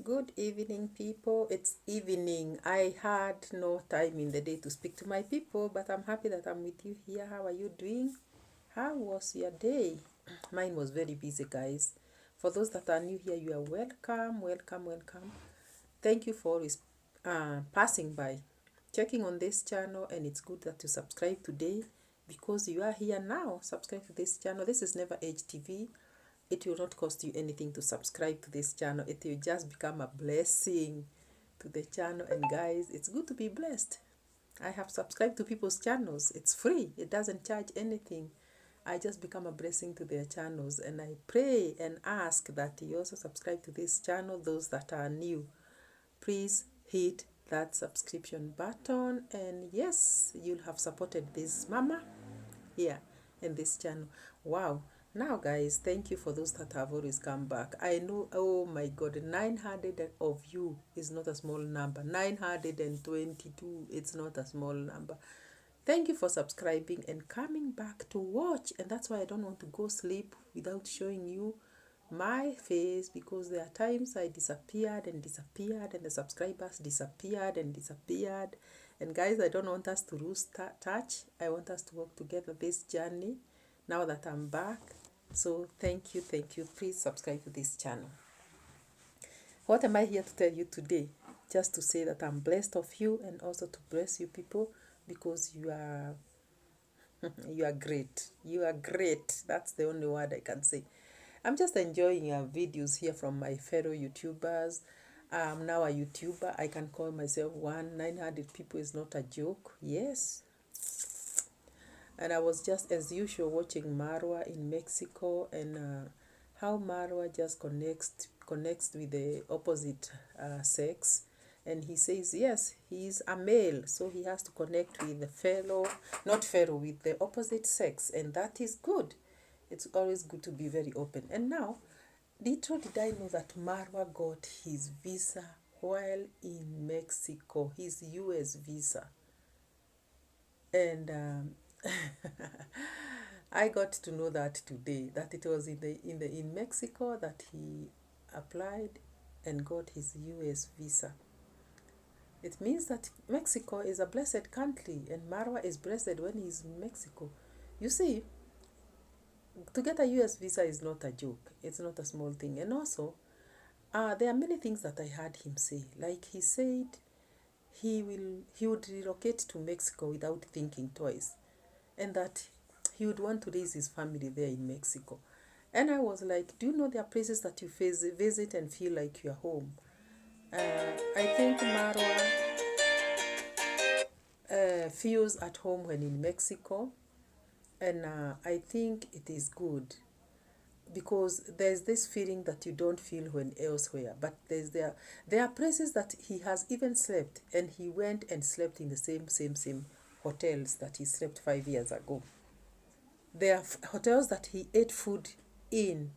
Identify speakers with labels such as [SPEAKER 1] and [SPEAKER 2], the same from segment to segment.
[SPEAKER 1] Good evening, people. It's evening. I had no time in the day to speak to my people, but I'm happy that I'm with you here. How are you doing? How was your day? Mine was very busy, guys. For those that are new here, you are welcome, welcome, welcome. Thank you for always passing by, checking on this channel, and it's good that you subscribe today because you are here now. Subscribe to this channel. This is Never Age TV. It will not cost you anything to subscribe to this channel. It will just become a blessing to the channel. And guys, it's good to be blessed. I have subscribed to people's channels. It's free. It doesn't charge anything. I just become a blessing to their channels. And I pray and ask that you also subscribe to this channel. Those that are new, please hit that subscription button. And yes, you'll have supported this mama here in this channel. Wow. Now guys, thank you for those that have always come back. I know, oh my god, 900 of you is not a small number. 922, it's not a small number. Thank you for subscribing and coming back to watch. And that's why I don't want to go sleep without showing you my face, because there are times I disappeared and the subscribers disappeared and disappeared. And guys, I don't want us to lose touch. I want us to work together this journey now that I'm back. So thank you. Please subscribe to this channel. What am I here to tell you today? Just to say that I'm blessed of you, and also to bless you people, because you are you are great. You are great. That's the only word I can say. I'm just enjoying videos here from my fellow YouTubers. I'm now a YouTuber. I can call myself one. 900 people is not a joke. Yes. And I was just, as usual, watching Marwa in Mexico, and how Marwa just connects with the opposite sex. And he says, yes, he's a male, so he has to connect with with the opposite sex. And that is good. It's always good to be very open. And now, little did I know that Marwa got his visa while in Mexico, his US visa. And I got to know that today, that it was in Mexico that he applied and got his US visa. It means that Mexico is a blessed country, and Marwa is blessed when he's in Mexico. You see, to get a US visa is not a joke. It's not a small thing. And also, there are many things that I heard him say. Like he said, he would relocate to Mexico without thinking twice, and that he would want to raise his family there in Mexico. And I was like, do you know there are places that you visit and feel like you're home? I think Marwa feels at home when in Mexico, and I think it is good, because there's this feeling that you don't feel when elsewhere. But there are places that he has even slept, and he went and slept in the same hotels that he slept 5 years ago. There are hotels that he ate food in,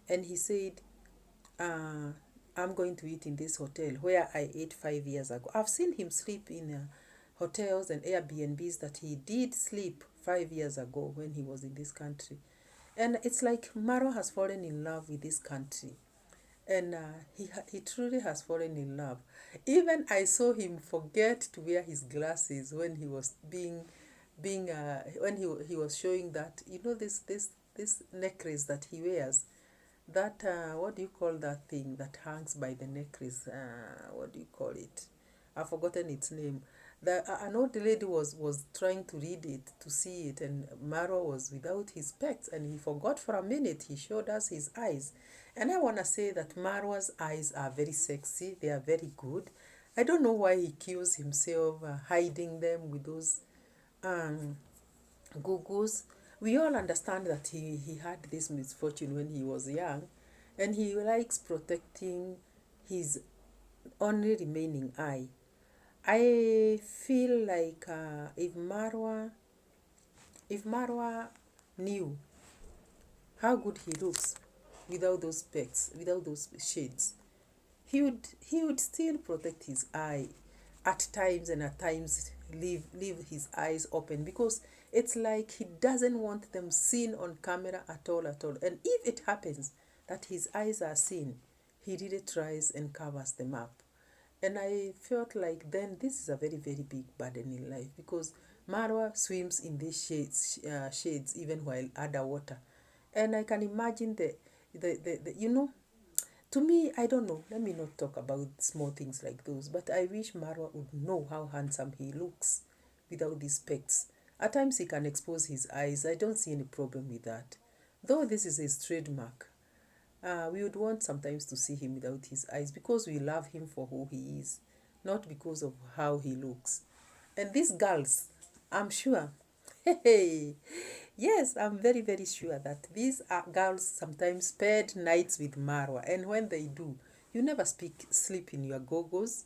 [SPEAKER 1] and he said, I'm going to eat in this hotel where I ate 5 years ago. I've seen him sleep in hotels and Airbnbs that he did sleep 5 years ago when he was in this country. And it's like Maro has fallen in love with this country. And he truly has fallen in love. Even I saw him forget to wear his glasses when he was when he was showing that, this necklace that he wears, that what do you call that thing that hangs by the necklace? What do you call it? I've forgotten its name. An old lady was trying to read it, to see it, and Maro was without his specs, and he forgot for a minute. He showed us his eyes. And I want to say that Marwa's eyes are very sexy. They are very good. I don't know why he kills himself hiding them with those googles. We all understand that he had this misfortune when he was young, and he likes protecting his only remaining eye. I feel like if Marwa knew how good he looks without those specs, without those shades, he would still protect his eye at times, and at times leave his eyes open, because it's like he doesn't want them seen on camera at all. And if it happens that his eyes are seen, he really tries and covers them up. And I felt like then this is a very, very big burden in life because Marwa swims in these shades even while underwater. And I can imagine to me, I don't know, let me not talk about small things like those, but I wish Marwa would know how handsome he looks without these specs. At times he can expose his eyes. I don't see any problem with that. Though this is his trademark, we would want sometimes to see him without his eyes because we love him for who he is, not because of how he looks. And these girls, I'm sure, hey, yes, I'm very, very sure that these girls sometimes spend nights with Marwa. And when they do, you never sleep in your goggles.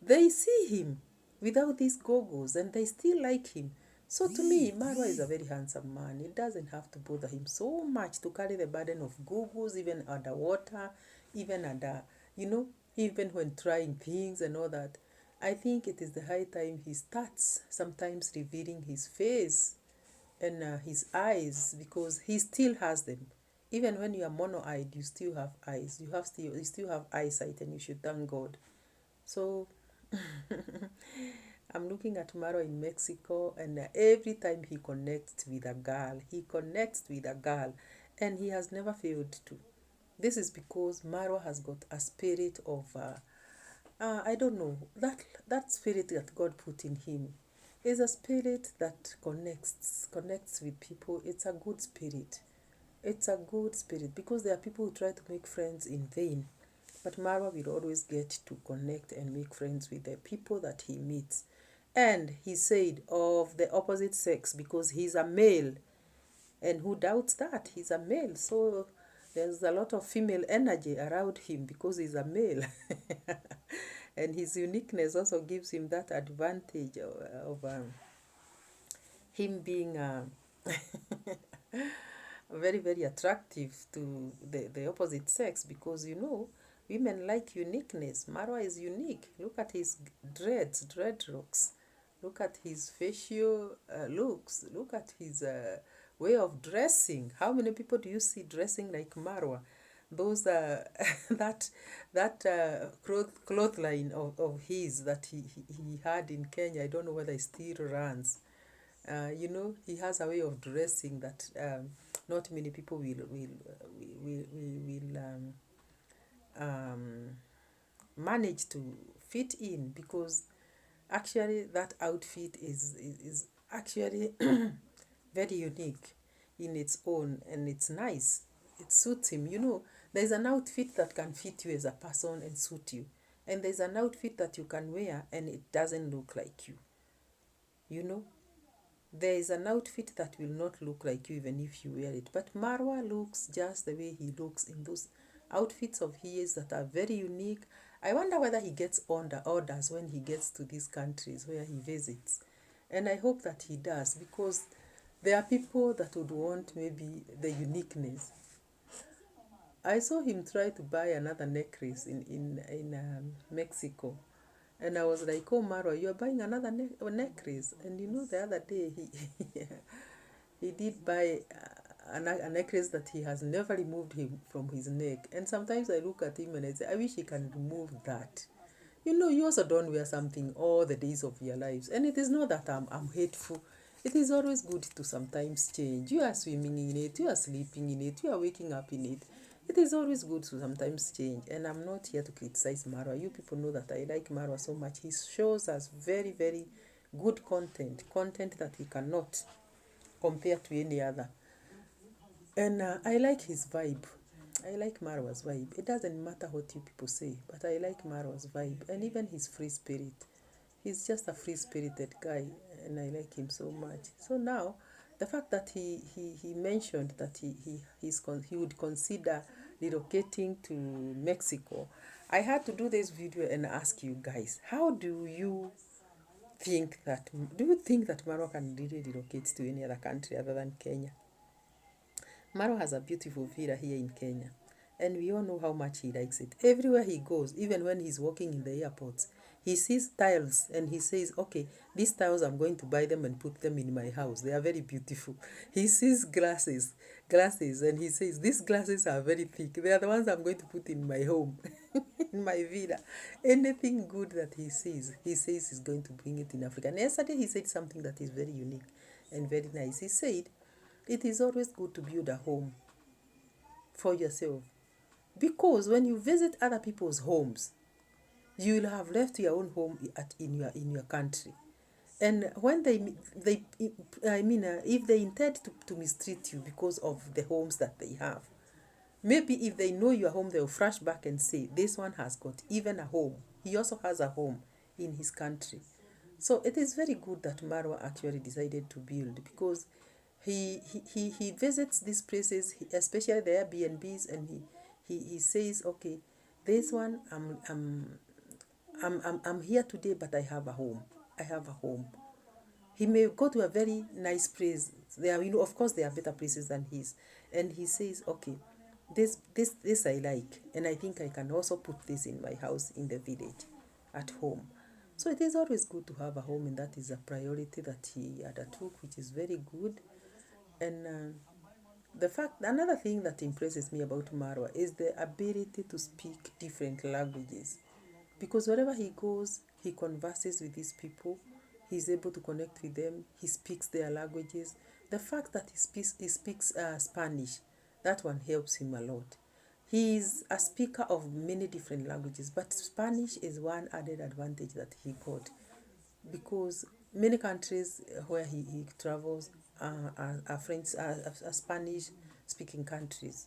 [SPEAKER 1] They see him without these goggles and they still like him. So to me, Marwa is a very handsome man. It doesn't have to bother him so much to carry the burden of goggles, even underwater, even under, you know, even when trying things and all that. I think it is the high time he starts sometimes revealing his face and his eyes because he still has them. Even when you are mono-eyed, you still have eyes. You still have eyesight, and you should thank God. So I'm looking at Maro in Mexico, and every time he connects with a girl, and he has never failed to. This is because Maro has got a spirit of, I don't know, that spirit that God put in him is a spirit that connects with people. It's a good spirit. It's a good spirit because there are people who try to make friends in vain. But Marwa will always get to connect and make friends with the people that he meets. And he said of the opposite sex because he's a male. And who doubts that? He's a male. So there's a lot of female energy around him because he's a male. And his uniqueness also gives him that advantage of him being very, very attractive to the opposite sex because women like uniqueness. Marwa is unique. Look at his dreadlocks. Look at his facial looks. Look at his way of dressing. How many people do you see dressing like Marwa? Those clothesline of his that he had in Kenya. I don't know whether he still runs. He has a way of dressing that not many people will um, manage to fit in because actually that outfit is actually very unique in its own and it's nice. It suits him. There's an outfit that can fit you as a person and suit you. And there's an outfit that you can wear and it doesn't look like you. You know, there is an outfit that will not look like you even if you wear it. But Marwa looks just the way he looks in those outfits of his that are very unique. I wonder whether he gets orders when he gets to these countries where he visits. And I hope that he does because there are people that would want maybe the uniqueness. I saw him try to buy another necklace in Mexico. And I was like, oh, Marwa, you're buying another necklace. And the other day he did buy a necklace that he has never removed him from his neck. And sometimes I look at him and I say, I wish he can remove that. You also don't wear something all the days of your lives. And it is not that I'm hateful. It is always good to sometimes change. You are swimming in it, you are sleeping in it, you are waking up in it. It is always good to sometimes change. And I'm not here to criticize Marwa. You people know that I like Marwa so much. He shows us very, very good content that we cannot compare to any other. And I like his vibe. I like Marwa's vibe. It doesn't matter what you people say, but I like Marwa's vibe and even his free spirit. He's just a free spirited guy, and I like him so much. So now, the fact that he mentioned that he would consider relocating to Mexico, I had to do this video and ask you guys, how do you think that Marwa can really relocate to any other country other than Kenya? Maro has a beautiful villa here in Kenya, and we all know how much he likes it. Everywhere he goes, even when he's walking in the airports, He sees tiles and he says, okay, these tiles, I'm going to buy them and put them in my house. They are very beautiful. He sees glasses, and he says, these glasses are very thick. They are the ones I'm going to put in my home, in my villa. Anything good that he says he's going to bring it in Africa. And yesterday he said something that is very unique and very nice. He said, it is always good to build a home for yourself, because when you visit other people's homes, you will have left your own home in your country, and when if they intend to mistreat you because of the homes that they have, maybe if they know your home, they'll flash back and say, this one has got even a home, he also has a home in his country. So it is very good that Marwa actually decided to build, because he visits these places, especially the Airbnbs, and he says, okay, this one, I'm here today, but I have a home. I have a home. He may go to a very nice place. There, of course, there are better places than his, and he says, okay, this I like, and I think I can also put this in my house, in the village, at home. So it is always good to have a home, and that is a priority that he undertook, which is very good. And another thing that impresses me about Marwa is the ability to speak different languages, because wherever he goes, he converses with these people. He's able to connect with them. He speaks their languages. The fact that he speaks Spanish, that one helps him a lot. He is a speaker of many different languages, but Spanish is one added advantage that he got, because many countries where he travels are French, are Spanish speaking countries,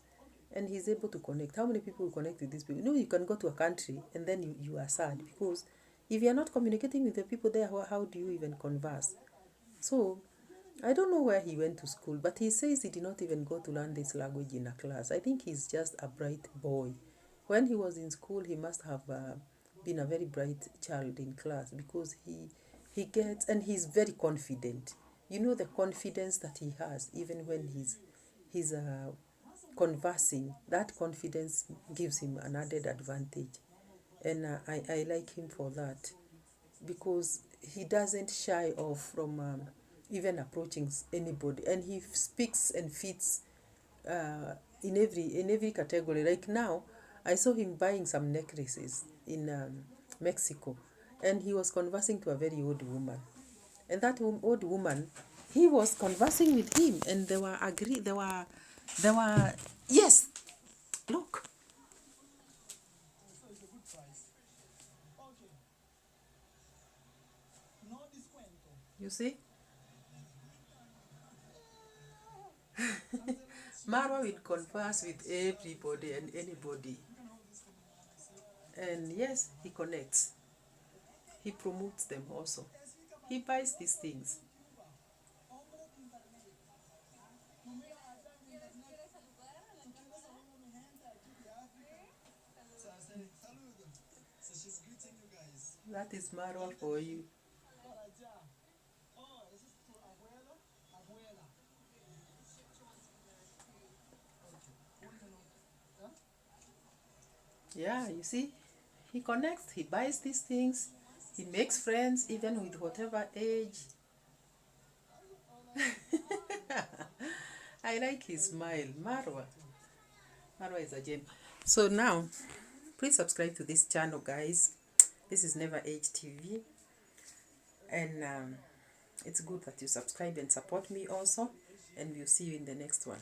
[SPEAKER 1] and he's able to connect. How many people connect with these people? You can go to a country and then you are sad, because if you're not communicating with the people there, how do you even converse? So I don't know where he went to school, but he says he did not even go to learn this language in a class. I think he's just a bright boy. When he was in school, he must have been a very bright child in class, because he gets, and he's very confident. The confidence that he has, even when he's conversing, that confidence gives him an added advantage. And I like him for that, because he doesn't shy off from even approaching anybody, and he speaks and fits in every category. Like now, I saw him buying some necklaces in Mexico, and he was conversing to a very old woman, and that old woman, he was conversing with him, and they were yes, look, you see, Marwa will converse with everybody and anybody. And yes, he connects. He promotes them also. He buys these things. That is Marwa for you. Yeah, you see, he connects, he buys these things, he makes friends even with whatever age. I like his smile. Marwa is a gem. So now, please subscribe to this channel, guys. This is Never Age TV, and it's good that you subscribe and support me also, and we'll see you in the next one.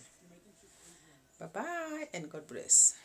[SPEAKER 1] Bye bye, and God bless.